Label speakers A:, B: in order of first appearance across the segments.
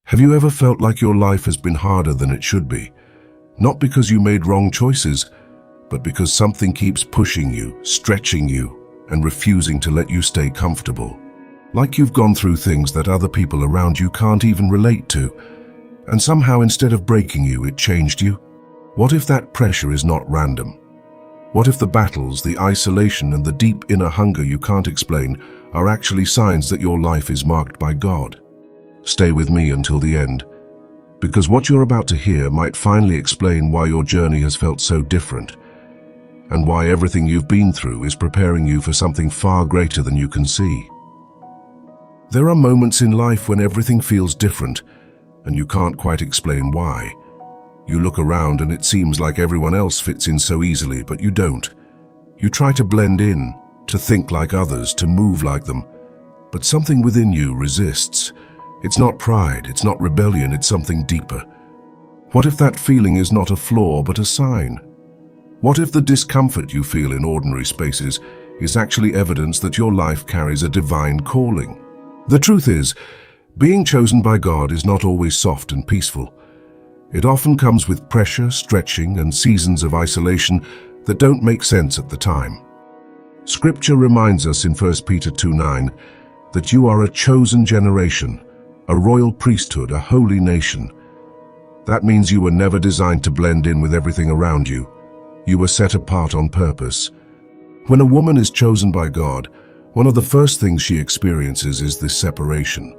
A: Have you ever felt like your life has been harder than it should be? Not because you made wrong choices, but because something keeps pushing you, stretching you, and refusing to let you stay comfortable. Like you've gone through things that other people around you can't even relate to, and somehow instead of breaking you, it changed you? What if that pressure is not random? What if the battles, the isolation, and the deep inner hunger you can't explain are actually signs that your life is marked by God? Stay with me until the end, because what you're about to hear might finally explain why your journey has felt so different, and why everything you've been through is preparing you for something far greater than you can see. There are moments in life when everything feels different, and you can't quite explain why. You look around and it seems like everyone else fits in so easily, but you don't. You try to blend in, to think like others, to move like them, but something within you resists. It's not pride, it's not rebellion, it's something deeper. What if that feeling is not a flaw, but a sign? What if the discomfort you feel in ordinary spaces is actually evidence that your life carries a divine calling? The truth is, being chosen by God is not always soft and peaceful. It often comes with pressure, stretching, and seasons of isolation that don't make sense at the time. Scripture reminds us in 1 Peter 2:9 that you are a chosen generation, a royal priesthood, a holy nation. That means you were never designed to blend in with everything around you. You were set apart on purpose. When a woman is chosen by God, one of the first things she experiences is this separation.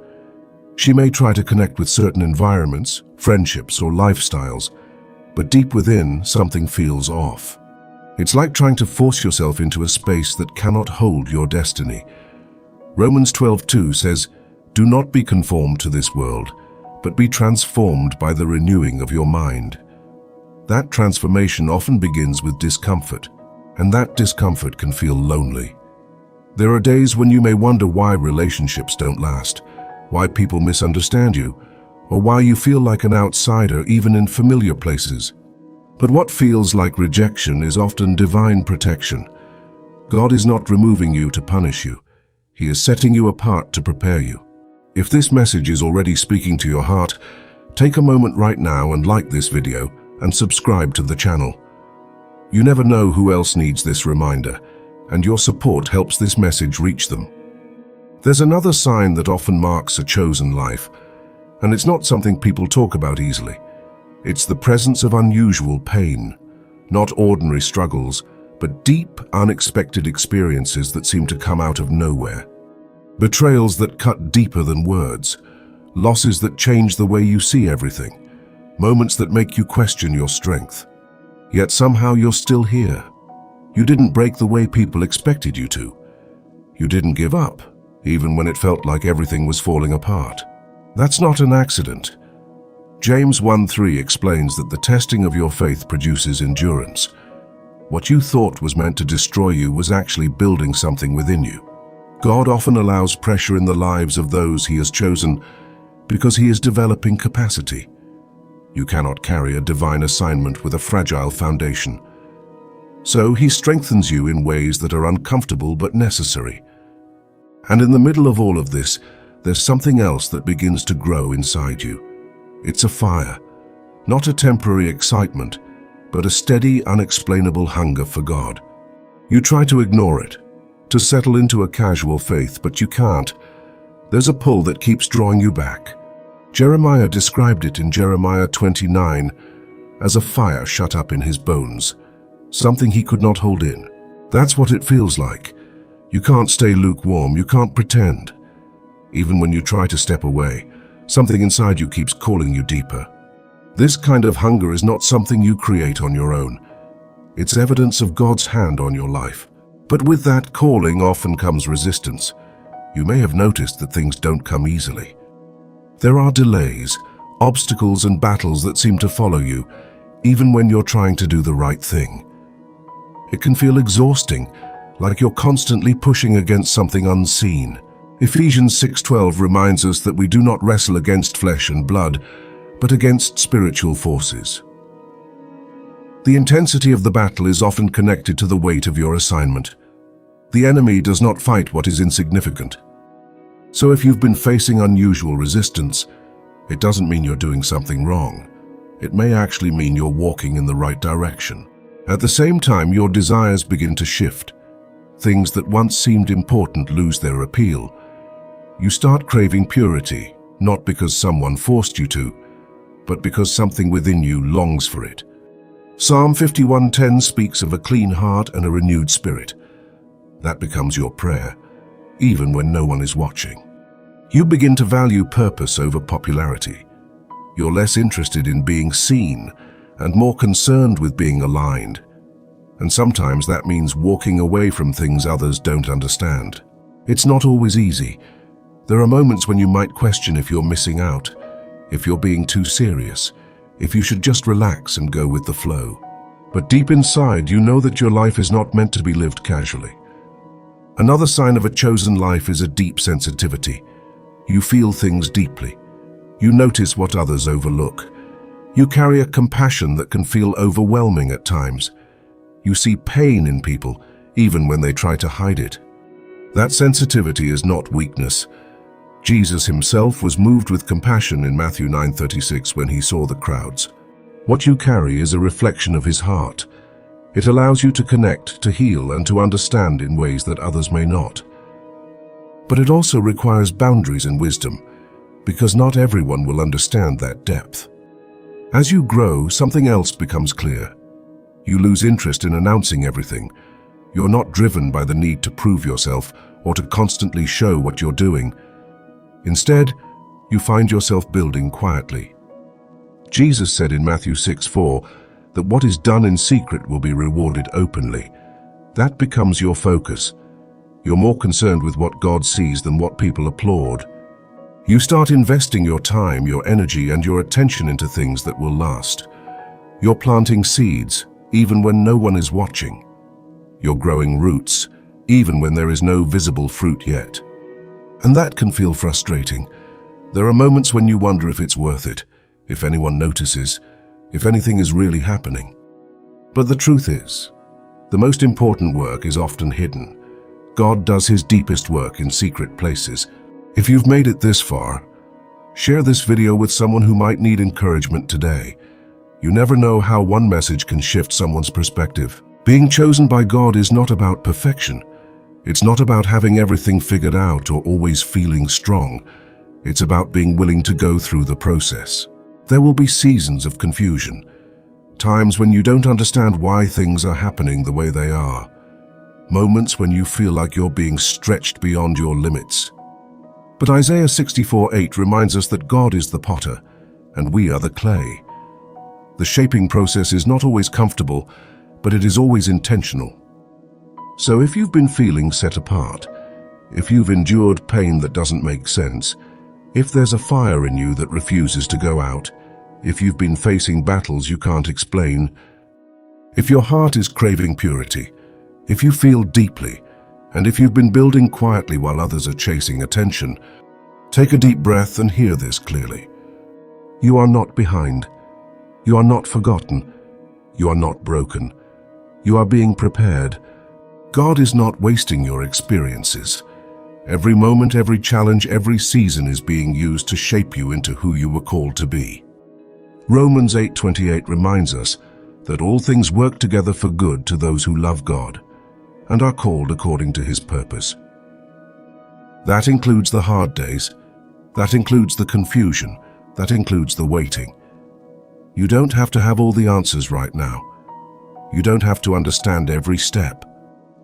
A: She may try to connect with certain environments, friendships, or lifestyles, but deep within, something feels off. It's like trying to force yourself into a space that cannot hold your destiny. Romans 12:2 says, "Do not be conformed to this world, but be transformed by the renewing of your mind." That transformation often begins with discomfort, and that discomfort can feel lonely. There are days when you may wonder why relationships don't last, why people misunderstand you, or why you feel like an outsider even in familiar places. But what feels like rejection is often divine protection. God is not removing you to punish you. He is setting you apart to prepare you. If this message is already speaking to your heart, take a moment right now and like this video and subscribe to the channel. You never know who else needs this reminder, and your support helps this message reach them. There's another sign that often marks a chosen life, and it's not something people talk about easily. It's the presence of unusual pain, not ordinary struggles, but deep, unexpected experiences that seem to come out of nowhere. Betrayals that cut deeper than words, losses that change the way you see everything, moments that make you question your strength. Yet somehow you're still here. You didn't break the way people expected you to. You didn't give up, even when it felt like everything was falling apart. That's not an accident. James 1:3 explains that the testing of your faith produces endurance. What you thought was meant to destroy you was actually building something within you. God often allows pressure in the lives of those He has chosen because He is developing capacity. You cannot carry a divine assignment with a fragile foundation. So He strengthens you in ways that are uncomfortable but necessary. And in the middle of all of this, there's something else that begins to grow inside you. It's a fire, not a temporary excitement, but a steady, unexplainable hunger for God. You try to ignore it, to settle into a casual faith, but you can't. There's a pull that keeps drawing you back. Jeremiah described it in Jeremiah 29 as a fire shut up in his bones, something he could not hold in. That's what it feels like. You can't stay lukewarm, you can't pretend. Even when you try to step away, something inside you keeps calling you deeper. This kind of hunger is not something you create on your own. It's evidence of God's hand on your life. But with that calling often comes resistance. You may have noticed that things don't come easily. There are delays, obstacles, and battles that seem to follow you, even when you're trying to do the right thing. It can feel exhausting, like you're constantly pushing against something unseen. Ephesians 6:12 reminds us that we do not wrestle against flesh and blood, but against spiritual forces. The intensity of the battle is often connected to the weight of your assignment. The enemy does not fight what is insignificant. So if you've been facing unusual resistance, It doesn't mean you're doing something wrong. It may actually mean you're walking in the right direction. At the same time, your desires begin to shift. Things that once seemed important lose their appeal. You start craving purity, not because someone forced you to, but because something within you longs for it. Psalm 51:10 speaks of a clean heart and a renewed spirit. That becomes your prayer, even when no one is watching. You begin to value purpose over popularity. You're less interested in being seen and more concerned with being aligned. And sometimes that means walking away from things others don't understand. It's not always easy. There are moments when you might question if you're missing out, if you're being too serious, if you should just relax and go with the flow. But deep inside, you know that your life is not meant to be lived casually. Another sign of a chosen life is a deep sensitivity. You feel things deeply. You notice what others overlook. You carry a compassion that can feel overwhelming at times. You see pain in people, even when they try to hide it. That sensitivity is not weakness. Jesus himself was moved with compassion in Matthew 9:36 when he saw the crowds. What you carry is a reflection of his heart. It allows you to connect, to heal, and to understand in ways that others may not. But it also requires boundaries and wisdom, because not everyone will understand that depth. As you grow, something else becomes clear. You lose interest in announcing everything. You're not driven by the need to prove yourself or to constantly show what you're doing. Instead, you find yourself building quietly. Jesus said in Matthew 6:4 that what is done in secret will be rewarded openly. That becomes your focus. You're more concerned with what God sees than what people applaud. You start investing your time, your energy, and your attention into things that will last. You're planting seeds, even when no one is watching. You're growing roots, even when there is no visible fruit yet. And that can feel frustrating. There are moments when you wonder if it's worth it, if anyone notices, if anything is really happening. But the truth is, the most important work is often hidden. God does his deepest work in secret places. If you've made it this far, share this video with someone who might need encouragement today. You never know how one message can shift someone's perspective. Being chosen by God is not about perfection. It's not about having everything figured out or always feeling strong. It's about being willing to go through the process. There will be seasons of confusion, times when you don't understand why things are happening the way they are, moments when you feel like you're being stretched beyond your limits. But Isaiah 64:8 reminds us that God is the potter, and we are the clay. The shaping process is not always comfortable, but it is always intentional. So if you've been feeling set apart, if you've endured pain that doesn't make sense, if there's a fire in you that refuses to go out, if you've been facing battles you can't explain, if your heart is craving purity, if you feel deeply, and if you've been building quietly while others are chasing attention, take a deep breath and hear this clearly. You are not behind. You are not forgotten. You are not broken. You are being prepared. God is not wasting your experiences. Every moment, every challenge, every season is being used to shape you into who you were called to be. Romans 8:28 reminds us that all things work together for good to those who love God and are called according to his purpose. That includes the hard days. That includes the confusion. That includes the waiting. You don't have to have all the answers right now. You don't have to understand every step.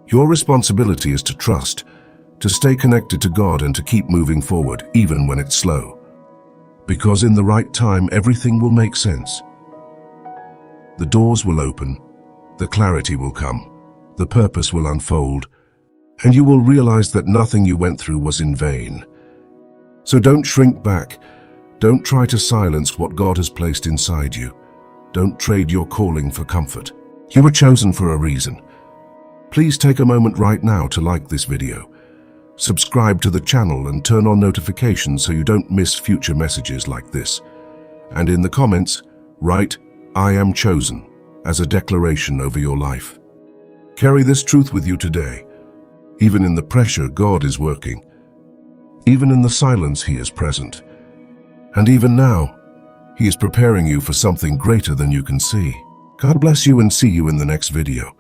A: Your responsibility is to trust, to stay connected to God and to keep moving forward, even when it's slow. Because in the right time, everything will make sense. The doors will open, the clarity will come, the purpose will unfold, and you will realize that nothing you went through was in vain. So don't shrink back. Don't try to silence what God has placed inside you. Don't trade your calling for comfort. You were chosen for a reason. Please take a moment right now to like this video. Subscribe to the channel and turn on notifications so you don't miss future messages like this. And in the comments, write, "I am chosen," as a declaration over your life. Carry this truth with you today. Even in the pressure, God is working. Even in the silence, he is present. And even now, He is preparing you for something greater than you can see. God bless you and see you in the next video.